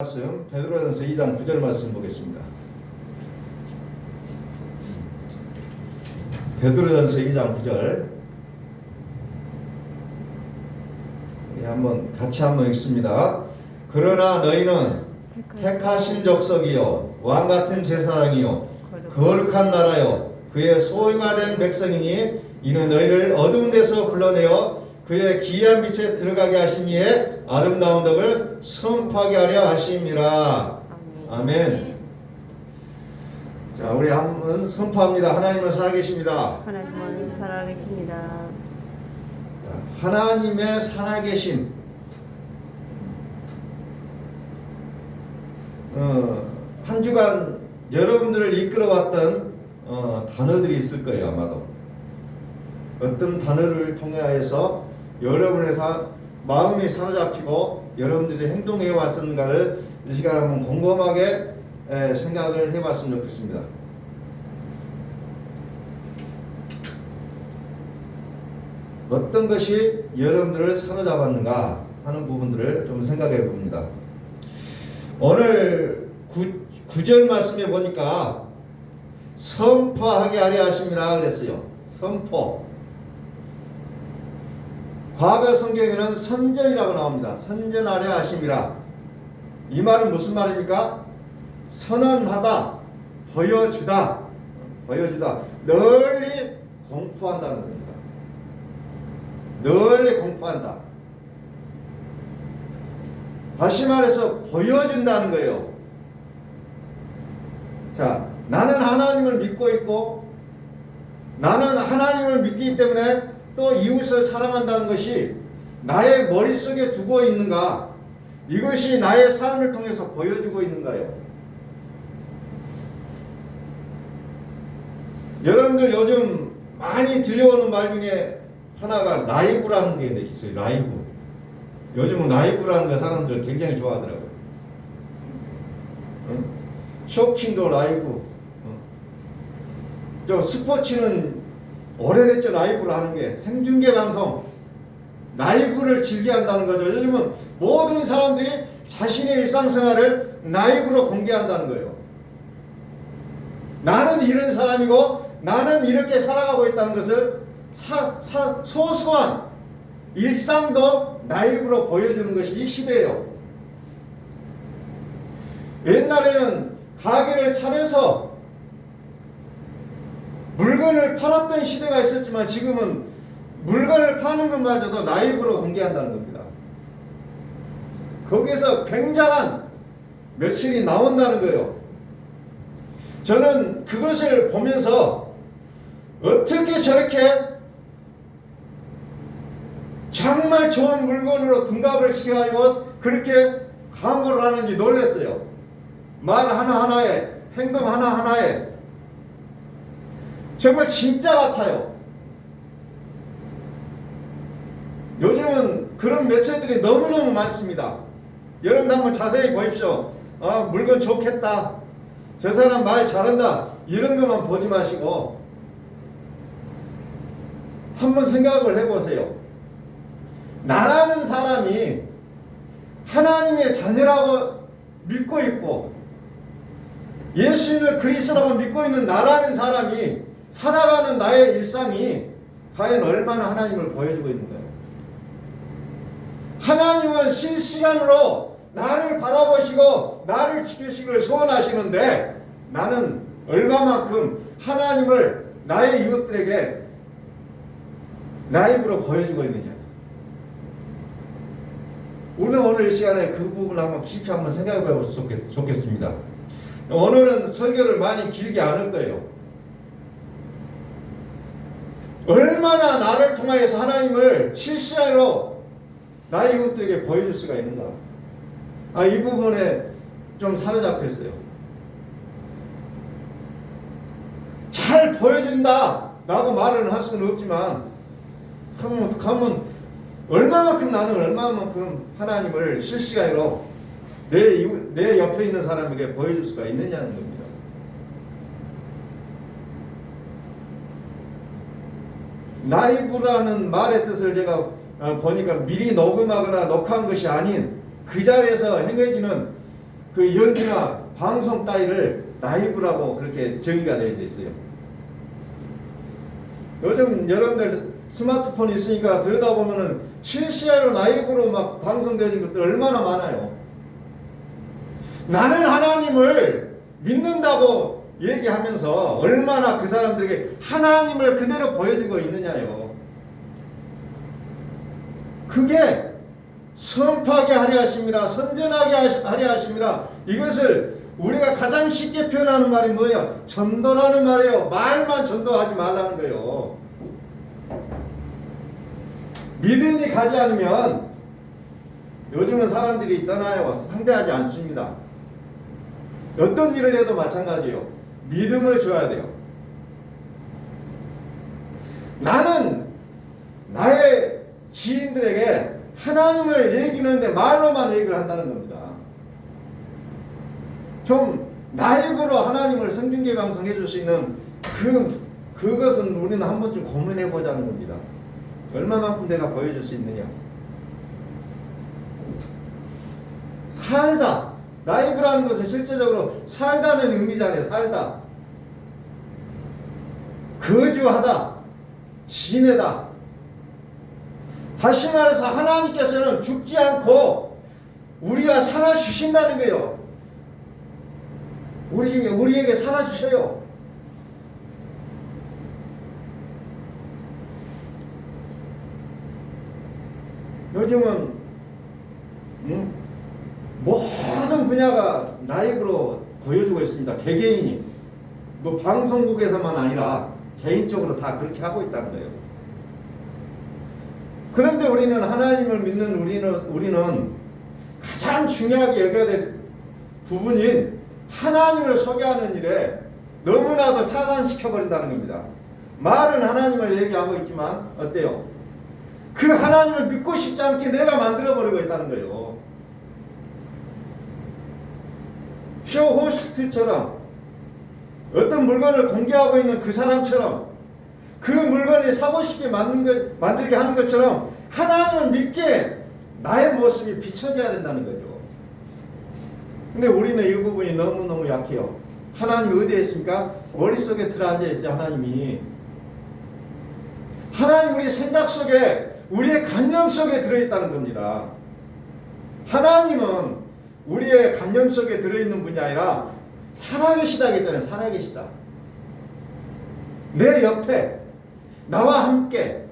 말씀 베드로전서 2장 9절 말씀 보겠습니다. 베드로전서 2장 9절 같이 한번 읽습니다. 그러나 너희는 택하신 족속이요 왕같은 제사장이요 거룩한 나라요 그의 소유가 된 백성이니 이는 너희를 어두운 데서 불러내어 그의 기이한 빛에 들어가게 하신 이의 아름다운 덕을 선포하게 하려 하심이라. 아멘. 자, 우리 한번 선포합니다. 하나님은 살아계십니다. 하나님은 살아계십니다. 자, 하나님의 살아계심. 한 주간 여러분들을 이끌어왔던 단어들이 있을 거예요. 아마도 어떤 단어를 통해서 여러분의 마음이 사로잡히고 여러분들이 행동해 왔는가를 이 시간에 한번 곰곰하게 생각을 해봤으면 좋겠습니다. 어떤 것이 여러분들을 사로잡았는가 하는 부분들을 좀 생각해 봅니다. 오늘 9절 말씀에 보니까 선포하게 하려 하심이라 그랬어요. 선포. 과거 성경에는 선전이라고 나옵니다. 선전하려 하심이라. 이 말은 무슨 말입니까? 선언하다, 보여주다, 널리 공포한다는 겁니다. 널리 공포한다. 다시 말해서 보여준다는 거예요. 자, 나는 하나님을 믿고 있고 나는 하나님을 믿기 때문에 또 이웃을 사랑한다는 것이 나의 머릿속에 두고 있는가? 이것이 나의 삶을 통해서 보여주고 있는가요? 여러분들 요즘 많이 들려오는 말 중에 하나가 라이브라는 게 있어요. 라이브. 요즘은 라이브라는 거 사람들 굉장히 좋아하더라고요. 쇼핑도 라이브. 저 스포츠는 오래됐죠. 라이브를 하는 게 생중계 방송 라이브를 즐겨한다는 거죠. 요즘은 모든 사람들이 자신의 일상생활을 라이브로 공개한다는 거예요. 나는 이런 사람이고 나는 이렇게 살아가고 있다는 것을 소소한 일상도 라이브로 보여주는 것이 이 시대예요. 옛날에는 가게를 차려서 물건을 팔았던 시대가 있었지만 지금은 물건을 파는 것마저도 라이브로 공개한다는 겁니다. 거기에서 굉장한 며칠이 나온다는 거예요. 저는 그것을 보면서 어떻게 저렇게 정말 좋은 물건으로 둔갑을 시켜가지고 그렇게 광고를 하는지 놀랐어요. 말 하나하나에 행동 하나하나에 정말 진짜 같아요. 요즘은 그런 매체들이 너무너무 많습니다. 여러분도 한번 자세히 보십시오. 물건 좋겠다. 저 사람 말 잘한다. 이런 것만 보지 마시고 한번 생각을 해보세요. 나라는 사람이 하나님의 자녀라고 믿고 있고 예수님을 그리스도라고 믿고 있는 나라는 사람이 살아가는 나의 일상이 과연 얼마나 하나님을 보여주고 있는 거예요. 하나님은 실시간으로 나를 바라보시고 나를 지키시기를 소원하시는데 나는 얼마만큼 하나님을 나의 이웃들에게 라이브로 보여주고 있느냐. 오늘 이 시간에 그 부분을 한번 깊이 한번 생각해 보면 좋겠습니다. 오늘은 설교를 많이 길게 안 할 거예요. 얼마나 나를 통하여서 하나님을 실시간으로 나의 이웃들에게 보여줄 수가 있는가. 이 부분에 좀 사로잡혔어요. 잘 보여준다 라고 말은 할 수는 없지만 하면 얼마만큼 나는 얼마만큼 하나님을 실시간으로 내 옆에 있는 사람에게 보여줄 수가 있느냐는 겁니다. 라이브라는 말의 뜻을 제가 보니까 미리 녹음하거나 녹화한 것이 아닌 그 자리에서 행해지는 그 연기나 방송 따위를 라이브라고 그렇게 정의가 되어 있어요. 요즘 여러분들 스마트폰 있으니까 들여다보면은 실시간으로 라이브로 막 방송되는 것들 얼마나 많아요. 나는 하나님을 믿는다고 얘기하면서 얼마나 그 사람들에게 하나님을 그대로 보여주고 있느냐요. 그게 선포하게 하려 하심이라, 선전하게 하려 하심이라. 이것을 우리가 가장 쉽게 표현하는 말이 뭐예요? 전도라는 말이에요. 말만 전도하지 말라는 거예요. 믿음이 가지 않으면 요즘은 사람들이 떠나요. 상대하지 않습니다. 어떤 일을 해도 마찬가지예요. 믿음을 줘야 돼요. 나는 나의 지인들에게 하나님을 얘기하는데 말로만 얘기를 한다는 겁니다. 좀 라이브로 하나님을 성경계 방송해 줄 수 있는 그것은 우리는 한 번쯤 고민해 보자는 겁니다. 얼마만큼 내가 보여줄 수 있느냐. 살다. 라이브라는 것은 실제적으로 살다는 의미잖아요. 살다. 거주하다. 지내다. 다시 말해서 하나님께서는 죽지 않고 우리가 살아주신다는 거예요. 우리에게 살아주셔요. 요즘은 모든 분야가 라이브로 보여주고 있습니다. 개개인이. 뭐 방송국에서만 아니라 개인적으로 다 그렇게 하고 있다는 거예요. 그런데 우리는 하나님을 믿는 우리는 가장 중요하게 여겨야 될 부분인 하나님을 소개하는 일에 너무나도 차단시켜버린다는 겁니다. 말은 하나님을 얘기하고 있지만 어때요? 그 하나님을 믿고 싶지 않게 내가 만들어버리고 있다는 거예요. 쇼 호스트처럼 어떤 물건을 공개하고 있는 그 사람처럼 그 물건이 사고 싶게 만들게 하는 것처럼 하나님을 믿게 나의 모습이 비춰져야 된다는 거죠. 근데 우리는 이 부분이 너무너무 약해요. 하나님이 어디에 있습니까? 머릿속에 들어앉아 있어요. 하나님이. 하나님 우리 생각 속에 우리의 관념 속에 들어있다는 겁니다. 하나님은 우리의 관념 속에 들어있는 분이 아니라 살아계시다 했잖아요. 살아계시다. 내 옆에 나와 함께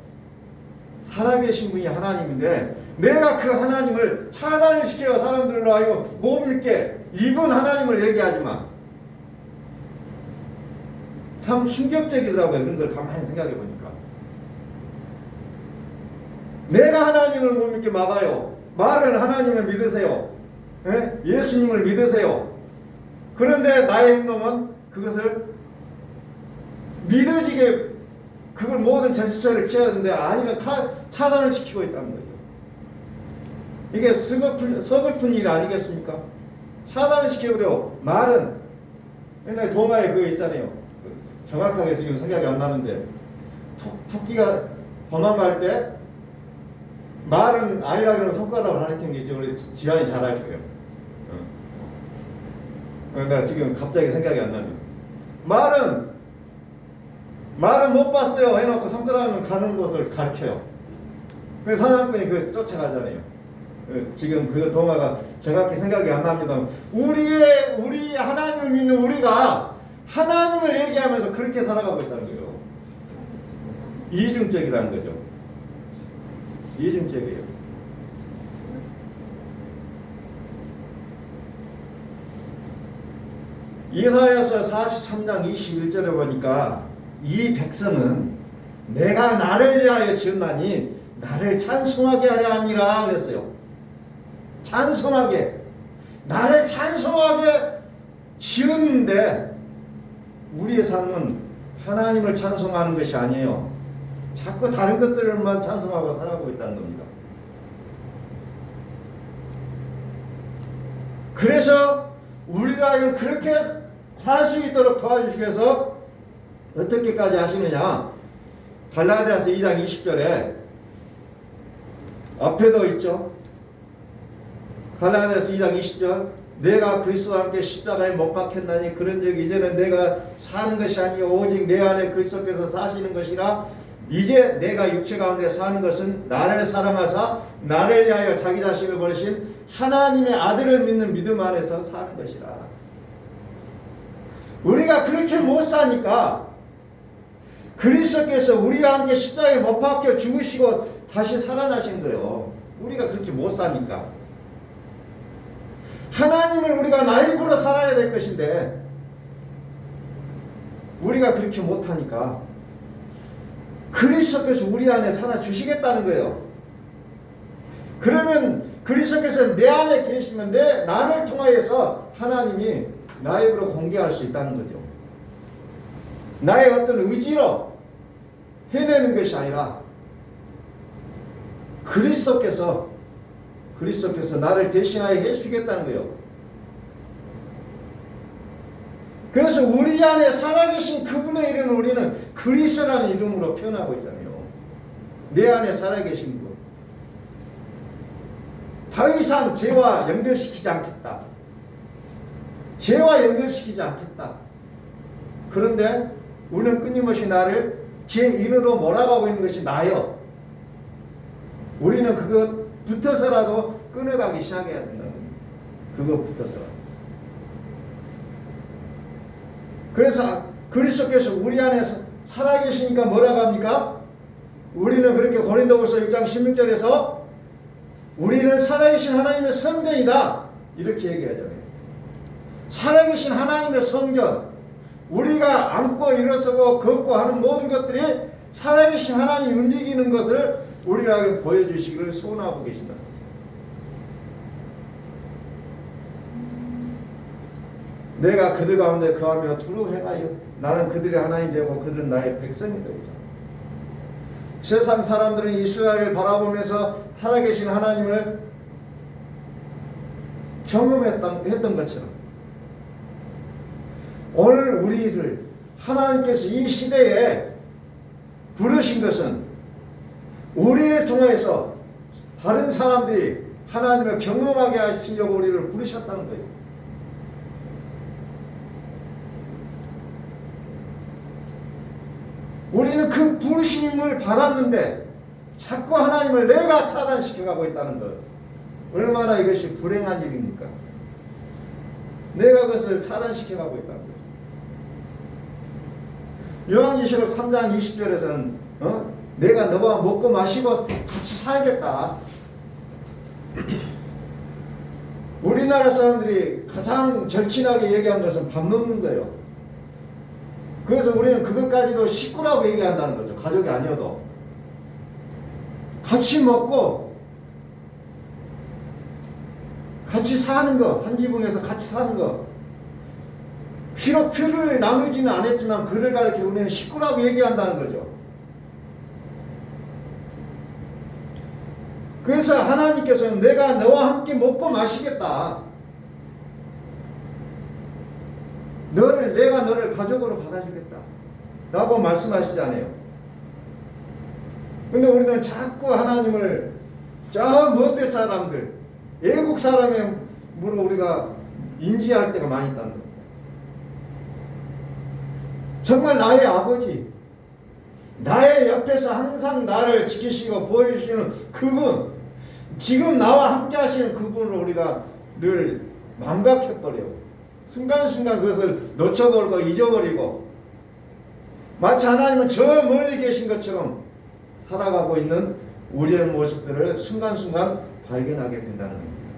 살아계신 분이 하나님인데 내가 그 하나님을 차단을 시켜요. 사람들로 하여금 못 믿게. 이분 하나님을 얘기하지만 참 충격적이더라고요. 그런 걸 가만히 생각해 보니까. 내가 하나님을 못 믿게 막아요. 말은 하나님을 믿으세요. 예수님을 믿으세요. 그런데 나의 행동은 그것을 믿어지게 그걸 모든 제스처를 취해야 되는데 아니면 차단을 시키고 있다는 거예요. 이게 서글픈 일 아니겠습니까? 차단을 시켜버려. 말은 옛날에 동화에 그거 있잖아요. 정확하게 지금 생각이 안 나는데 토끼가 도망갈 때 말은 아니라 그러면 손가락을 가리키는 게 이제 우리 지환이 잘 알 거예요. 내가 지금 갑자기 생각이 안 나네요. 말은 못 봤어요 해놓고 손가락은 가는 곳을 가르쳐요. 그래서 사냥꾼이 그 쫓아가잖아요. 지금 그 동화가 정확히 생각이 안 납니다. 우리 하나님을 믿는 우리가 하나님을 얘기하면서 그렇게 살아가고 있다는 거예요. 이중적이라는 거죠. 이중적이에요. 이사야서 43장 21절에 보니까 이 백성은 내가 나를 위하여 지었나니 나를 찬송하게 하려 함이라 그랬어요. 찬송하게. 나를 찬송하게 지었는데 우리의 삶은 하나님을 찬송하는 것이 아니에요. 자꾸 다른 것들만 찬송하고 살아가고 있다는 겁니다. 그래서 우리가 그렇게 살 수 있도록 도와주시기 위해서 어떻게까지 하시느냐. 갈라디아서 2장 20절에 앞에도 있죠. 갈라디아서 2장 20절 내가 그리스도와 함께 십자가에 못 박혔나니 그런즉 이제는 내가 사는 것이 아니요 오직 내 안에 그리스도께서 사시는 것이라. 이제 내가 육체 가운데 사는 것은 나를 사랑하사 나를 위하여 자기 자신을 버리신 하나님의 아들을 믿는 믿음 안에서 사는 것이라. 우리가 그렇게 못 사니까 그리스도께서 우리와 함께 십자가에 못 박혀 죽으시고 다시 살아나신 거예요. 우리가 그렇게 못 사니까. 하나님을 우리가 나입으로 살아야 될 것인데 우리가 그렇게 못하니까 그리스도께서 우리 안에 살아주시겠다는 거예요. 그러면 그리스도께서 내 안에 계시면 나를 통하여서 하나님이 나입으로 공개할 수 있다는 거죠. 나의 어떤 의지로 해내는 것이 아니라 그리스도께서 나를 대신하여 해주겠다는 거예요. 그래서 우리 안에 살아계신 그분의 이름을 우리는 그리스도라는 이름으로 표현하고 있잖아요. 내 안에 살아계신 분. 더 이상 죄와 연결시키지 않겠다. 죄와 연결시키지 않겠다. 그런데 우리는 끊임없이 나를 죄 인으로 몰아가고 있는 것이 나요. 우리는 그것부터서라도 끊어가기 시작해야 된다는 겁니다. 그것부터서라도. 그래서 그리스도께서 우리 안에 살아계시니까 뭐라고 합니까? 우리는 그렇게 고린도후서 6장 16절에서 우리는 살아계신 하나님의 성전이다 이렇게 얘기하잖아요. 살아계신 하나님의 성전, 우리가 앉고 일어서고 걷고 하는 모든 것들이 살아계신 하나님이 움직이는 것을 우리에게 보여주시기를 소원하고 계신다. 내가 그들 가운데 거하며 두루 행하여 나는 그들의 하나님 되고 그들은 나의 백성이 되리라. 세상 사람들은 이스라엘을 바라보면서 살아계신 하나님을 경험했던 것처럼 오늘 우리를 하나님께서 이 시대에 부르신 것은 우리를 통해서 다른 사람들이 하나님을 경험하게 하시려고 우리를 부르셨다는 거예요. 우리는 그 부르심을 받았는데 자꾸 하나님을 내가 차단시켜가고 있다는 것. 얼마나 이것이 불행한 일입니까? 내가 그것을 차단시켜가고 있다는 거죠. 요한계시록 3장 20절에서는 내가 너와 먹고 마시고 같이 살겠다. 우리나라 사람들이 가장 절친하게 얘기한 것은 밥 먹는 거예요. 그래서 우리는 그것까지도 식구라고 얘기한다는 거죠. 가족이 아니어도. 같이 먹고 같이 사는 거, 한 지붕에서 같이 사는 거. 비록 표를 나누지는 않았지만 그를 가리켜 우리는 식구라고 얘기한다는 거죠. 그래서 하나님께서는 내가 너와 함께 먹고 마시겠다. 내가 너를 가족으로 받아주겠다. 라고 말씀하시잖아요. 근데 우리는 자꾸 하나님을 저 먼데 사람들, 애국 사람의 물어 우리가 인지할 때가 많이 있다는 겁니다. 정말 나의 아버지, 나의 옆에서 항상 나를 지키시고 보여주시는 그분, 지금 나와 함께 하시는 그분을 우리가 늘 망각해버려요. 순간순간 그것을 놓쳐버리고 잊어버리고 마치 하나님은 저 멀리 계신 것처럼 살아가고 있는 우리의 모습들을 순간순간 발견하게 된다는 겁니다.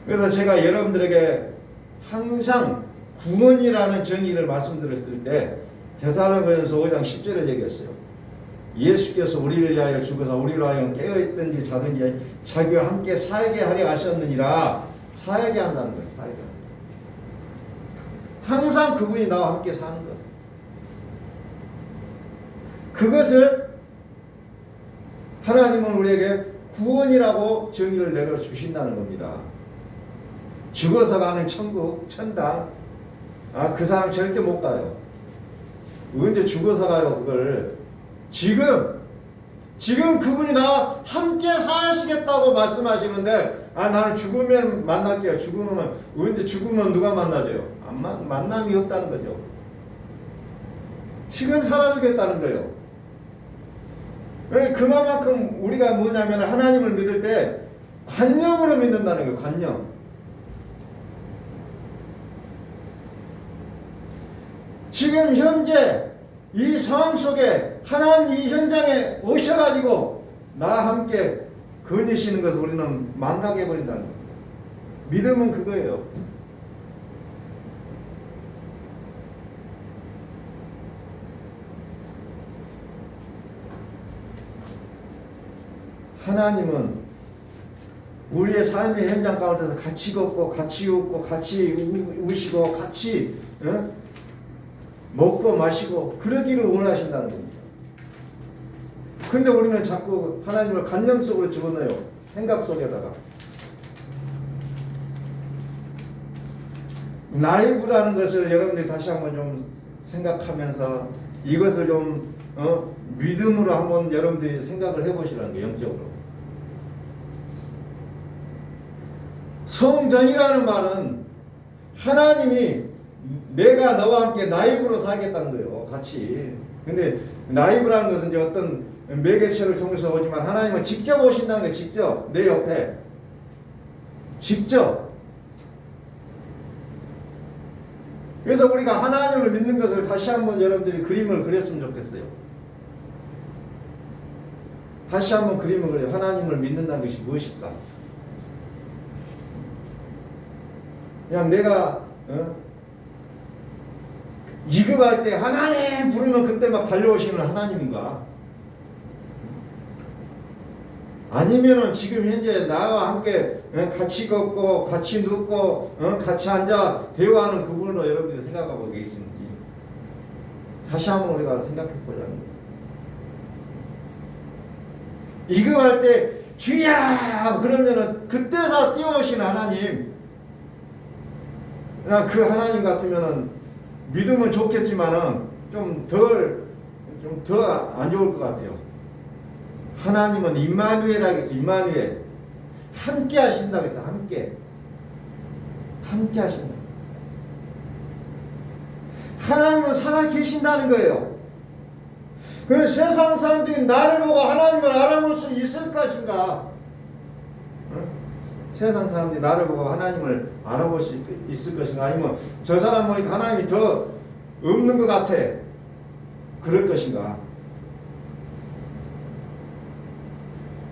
그래서 제가 여러분들에게 항상 구원이라는 정의를 말씀드렸을 때 데살로니가서 5장 10절을 얘기했어요. 예수께서 우리를 위하여 죽어서 우리로 하여금 깨어있든지 자든지 자기와 함께 살게 하려 하셨느니라. 살게 한다는 거예요. 살게. 항상 그분이 나와 함께 사는 것. 그것을 하나님은 우리에게 구원이라고 정의를 내려주신다는 겁니다. 죽어서 가는 천국, 천당, 그 사람 절대 못 가요. 언제 죽어서 가요, 그걸. 지금 지금 그분이 나와 함께 사시겠다고 말씀하시는데 나는 죽으면 만날게요. 죽으면 언제 죽으면 누가 만나줘요? 만남이 없다는 거죠. 지금 살아주겠다는 거예요. 그만큼 우리가 뭐냐면 하나님을 믿을 때 관념으로 믿는다는 거예요. 관념. 지금 현재 이 상황 속에 하나님 이 현장에 오셔가지고 나와 함께 거니시는 것을 우리는 망각해버린다는 거예요. 믿음은 그거예요. 하나님은 우리의 삶의 현장 가운데서 같이 걷고 같이 웃고 같이 우시고 같이 먹고 마시고 그러기를 원하신다는 겁니다. 근데 우리는 자꾸 하나님을 관념 속으로 집어넣어요. 생각 속에다가. 라이브라는 것을 여러분들이 다시 한번 좀 생각하면서 이것을 좀 믿음으로 한번 여러분들이 생각을 해보시라는 거예요. 영적으로. 성전이라는 말은 하나님이 내가 너와 함께 라이브로 살겠다는 거예요. 같이. 근데 라이브라는 것은 이제 어떤 매개체를 통해서 오지만 하나님은 직접 오신다는 거예요. 직접. 내 옆에. 직접. 그래서 우리가 하나님을 믿는 것을 다시 한번 여러분들이 그림을 그렸으면 좋겠어요. 다시 한번 그림을 그려요. 하나님을 믿는다는 것이 무엇일까? 그냥 내가 이급할 때 하나님 부르면 그때 막 달려오시는 하나님인가? 아니면은 지금 현재 나와 함께 같이 걷고 같이 눕고 같이 앉아 대화하는 그분으로 여러분들이 생각하고 계시는지 다시 한번 우리가 생각해 보자는 거예요. 이급할 때 주야 그러면은 그때서 뛰어오시는 하나님, 그냥 그 하나님 같으면은 믿으면 좋겠지만은 좀 더 안 좋을 것 같아요. 하나님은 임마누엘이라고 해서 임마누엘 함께 하신다고 해서 함께 하신다. 하나님은 살아 계신다는 거예요. 그 세상 사람들이 나를 보고 하나님을 알아볼 수 있을 것인가? 세상 사람들이 나를 보고 하나님을 알아볼 수 있을 것인가? 아니면 저 사람 보니까 하나님이 더 없는 것 같아. 그럴 것인가?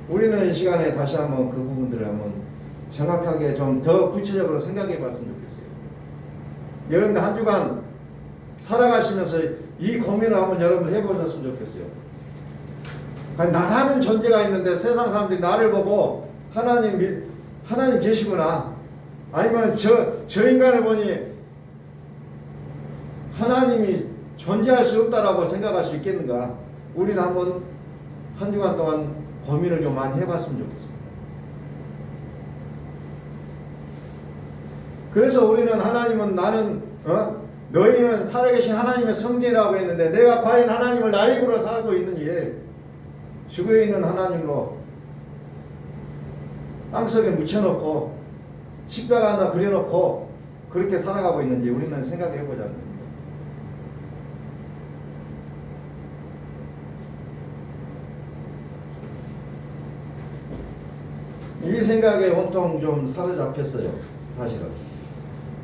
우리는 이 시간에 다시 한번 그 부분들을 한번 정확하게 좀 더 구체적으로 생각해 봤으면 좋겠어요. 여러분들 한 주간 살아가시면서 이 고민을 한번 여러분 해보셨으면 좋겠어요. 나라는 존재가 있는데 세상 사람들이 나를 보고 하나님 계시구나. 아니면 저 인간을 보니 하나님이 존재할 수 없다라고 생각할 수 있겠는가? 우리는 한번 한 주간 동안 고민을 좀 많이 해봤으면 좋겠습니다. 그래서 우리는 하나님은 나는 너희는 살아계신 하나님의 성전이라고 했는데 내가 과연 하나님을 라이브로 살고 있느니 죽어 있는 하나님으로 땅속에 묻혀놓고 십자가 하나 그려놓고 그렇게 살아가고 있는지 우리는 생각해 보자는 겁니다. 이 생각에 온통 좀 사로잡혔어요. 사실은.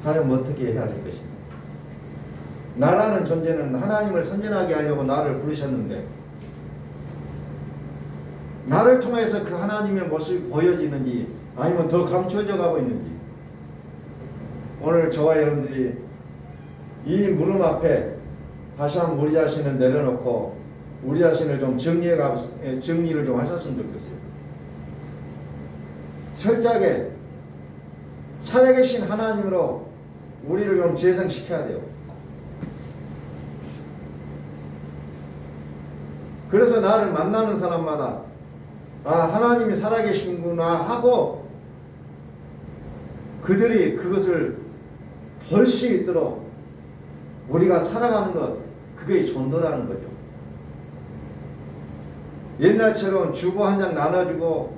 과연 어떻게 해야 될 것인가. 나라는 존재는 하나님을 선전하게 하려고 나를 부르셨는데 나를 통해서 그 하나님의 모습이 보여지는지 아니면 더 감춰져 가고 있는지 오늘 저와 여러분들이 이 물음 앞에 다시 한번 우리 자신을 내려놓고 우리 자신을 좀 정리를 좀 하셨으면 좋겠어요. 철저하게 살아계신 하나님으로 우리를 좀 재생시켜야 돼요. 그래서 나를 만나는 사람마다 하나님이 살아계신구나 하고 그들이 그것을 볼 수 있도록 우리가 살아가는 것, 그게 전도라는 거죠. 옛날처럼 주보 한 장 나눠주고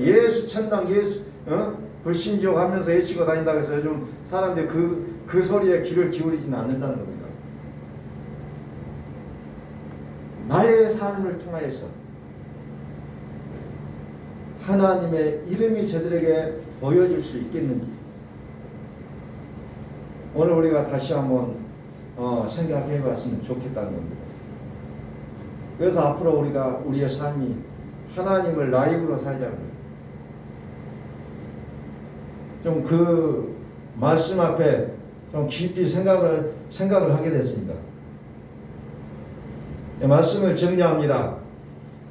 예수 천당 예수 불신지옥 하면서 외치고 다닌다고 해서 요즘 사람들이 그 소리에 귀를 기울이지는 않는다는 겁니다. 나의 삶을 통하여서 하나님의 이름이 저들에게 보여질 수 있겠는지 오늘 우리가 다시 한번 생각해 봤으면 좋겠다는 겁니다. 그래서 앞으로 우리가 우리의 삶이 하나님을 라이브로 살자는 거예요. 좀 그 말씀 앞에 좀 깊이 생각을 하게 됐습니다. 말씀을 정리합니다.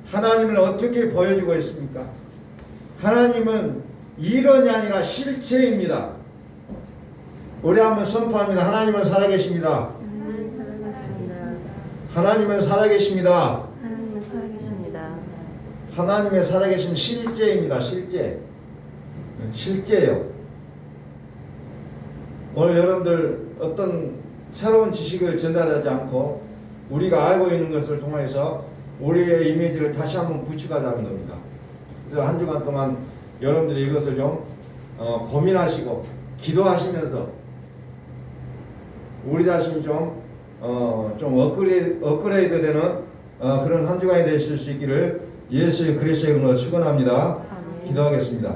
하나님을 어떻게 보여주고 있습니까? 하나님은 이론이 아니라 실체입니다. 우리 한번 선포합니다. 하나님은 살아계십니다. 하나님 살아계십니다. 하나님은 살아계십니다. 하나님은 살아계십니다. 하나님의 살아계심 실제입니다. 실제요. 오늘 여러분들 어떤 새로운 지식을 전달하지 않고 우리가 알고 있는 것을 통해서 우리의 이미지를 다시 한번 구축하자는 겁니다. 그래서 한 주간 동안 여러분들이 이것을 좀 고민하시고 기도하시면서 우리 자신이 좀 업그레이드 되는 그런 한 주간이 되실 수 있기를 예수의 그리스도의 이름으로 축원합니다. 아멘. 기도하겠습니다.